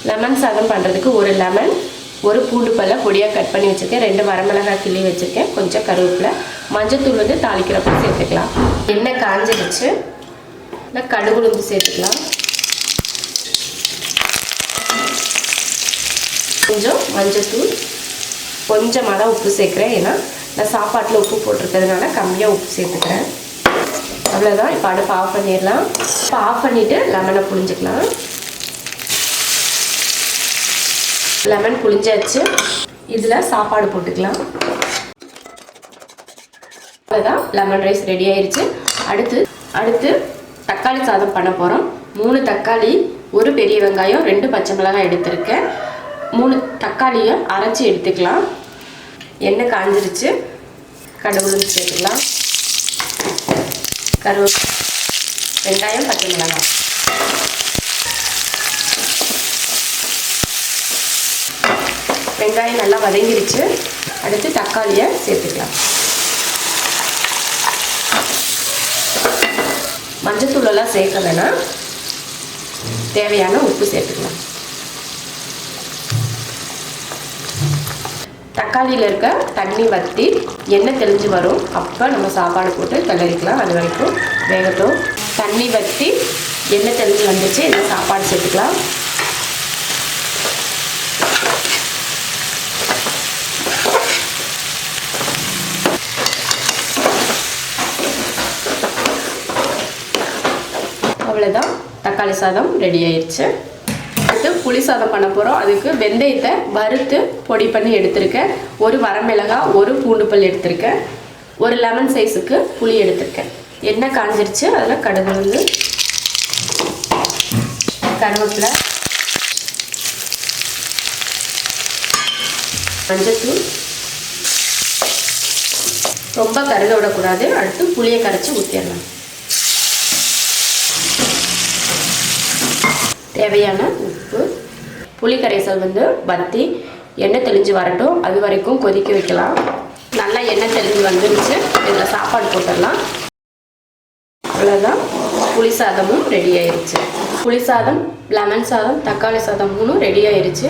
Lemon சாதம் பண்ணுறதுக்கு ஒரு லெமன், ஒரு பூண்டு பல்லை பொடியாக கட் பண்ணி வச்சுருக்கேன், 2 வரமிளகாய் கிள்ளி வச்சுருக்கேன், கொஞ்சம் கருவேப்பிலை, மஞ்சத்தூள் வந்து தாளிக்கிறப்ப சேர்த்துக்கலாம். எண்ணெய் காஞ்சிடுச்சு. இல்லை கடுகு உளுந்து சேர்த்துக்கலாம். கொஞ்சம் மஞ்சத்தூள், கொஞ்சமாக தான் உப்பு சேர்க்குறேன். ஏன்னா நான் சாப்பாட்டில் உப்பு போட்டிருக்கிறதுனால கம்மியாக உப்பு சேர்த்துக்கிறேன். அவ்வளோதான். இப்போ அடுப்பு ஆஃப் பண்ணிடலாம். இப்போ ஆஃப் பண்ணிவிட்டு லெமனை புழிஞ்சிக்கலாம். லெமன் புழிஞ்சாச்சு. இதில் சாப்பாடு போட்டுக்கலாம். அவ்வளோதான், லெமன் ரைஸ் ரெடி ஆயிடுச்சு. அடுத்து தக்காளி சாதம் பண்ண போகிறோம். 3 தக்காளி, 1 பெரிய வெங்காயம், 2 பச்சை மிளகாய் எடுத்திருக்கேன். 3 தக்காளியை அரைச்சி எடுத்துக்கலாம். எண்ணெய் காஞ்சிருச்சு. கடுகு சேர்த்துக்கலாம். கருவேப்பிலை, வெங்காயம், பச்சை மிளகாய். வெங்காயம் நல்லா வதங்கிடுச்சு. அடுத்து தக்காளியை சேர்த்துக்கலாம். மஞ்சத்தூளெல்லாம் சேர்க்க வேணாம். தேவையான உப்பு சேர்த்துக்கலாம். தக்காளியில் இருக்க தண்ணி வற்றி எண்ணெய் தெளிஞ்சு வரும். அப்போ நம்ம சாப்பாடு போட்டு கிளறிக்கலாம். அது வரைக்கும் வேகட்டும். தண்ணி வற்றி எண்ணெய் தெளிஞ்சு வந்துச்சு. இந்த சாப்பாடு சேர்த்துக்கலாம். அவ்வளோதான், தக்காளி சாதம் ரெடி ஆயிடுச்சு. அடுத்து புளி சாதம் பண்ண போகிறோம். அதுக்கு வெந்தயத்தை வறுத்து பொடி பண்ணி எடுத்திருக்கேன். 1 வரமிளகாய், 1 பூண்டு பல் எடுத்திருக்கேன். 1 லெமன் சைஸுக்கு புளி எடுத்திருக்கேன். எண்ணெய் காஞ்சிருச்சு. அதில் கடுகு உளுந்து, கருவேப்பிலை, மஞ்சத்தூள், ரொம்ப கருக விடக்கூடாது. அடுத்து புளியை கரைச்சி ஊற்றிடலாம். தேவையான உப்பு. புளி கரைசல் வந்து வற்றி எண்ணெய் தெளிஞ்சு வரட்டும். அது வரைக்கும் கொதிக்க வைக்கலாம். நல்லா எண்ணெய் தெளிஞ்சு வந்துருச்சு. இதில் சாப்பாடு போட்டுடலாம். அவ்வளோதான், புளி சாதமும் ரெடி ஆயிடுச்சு. புளி சாதம், லெமன் சாதம், தக்காளி சாதம் 3 ரெடி ஆயிடுச்சு.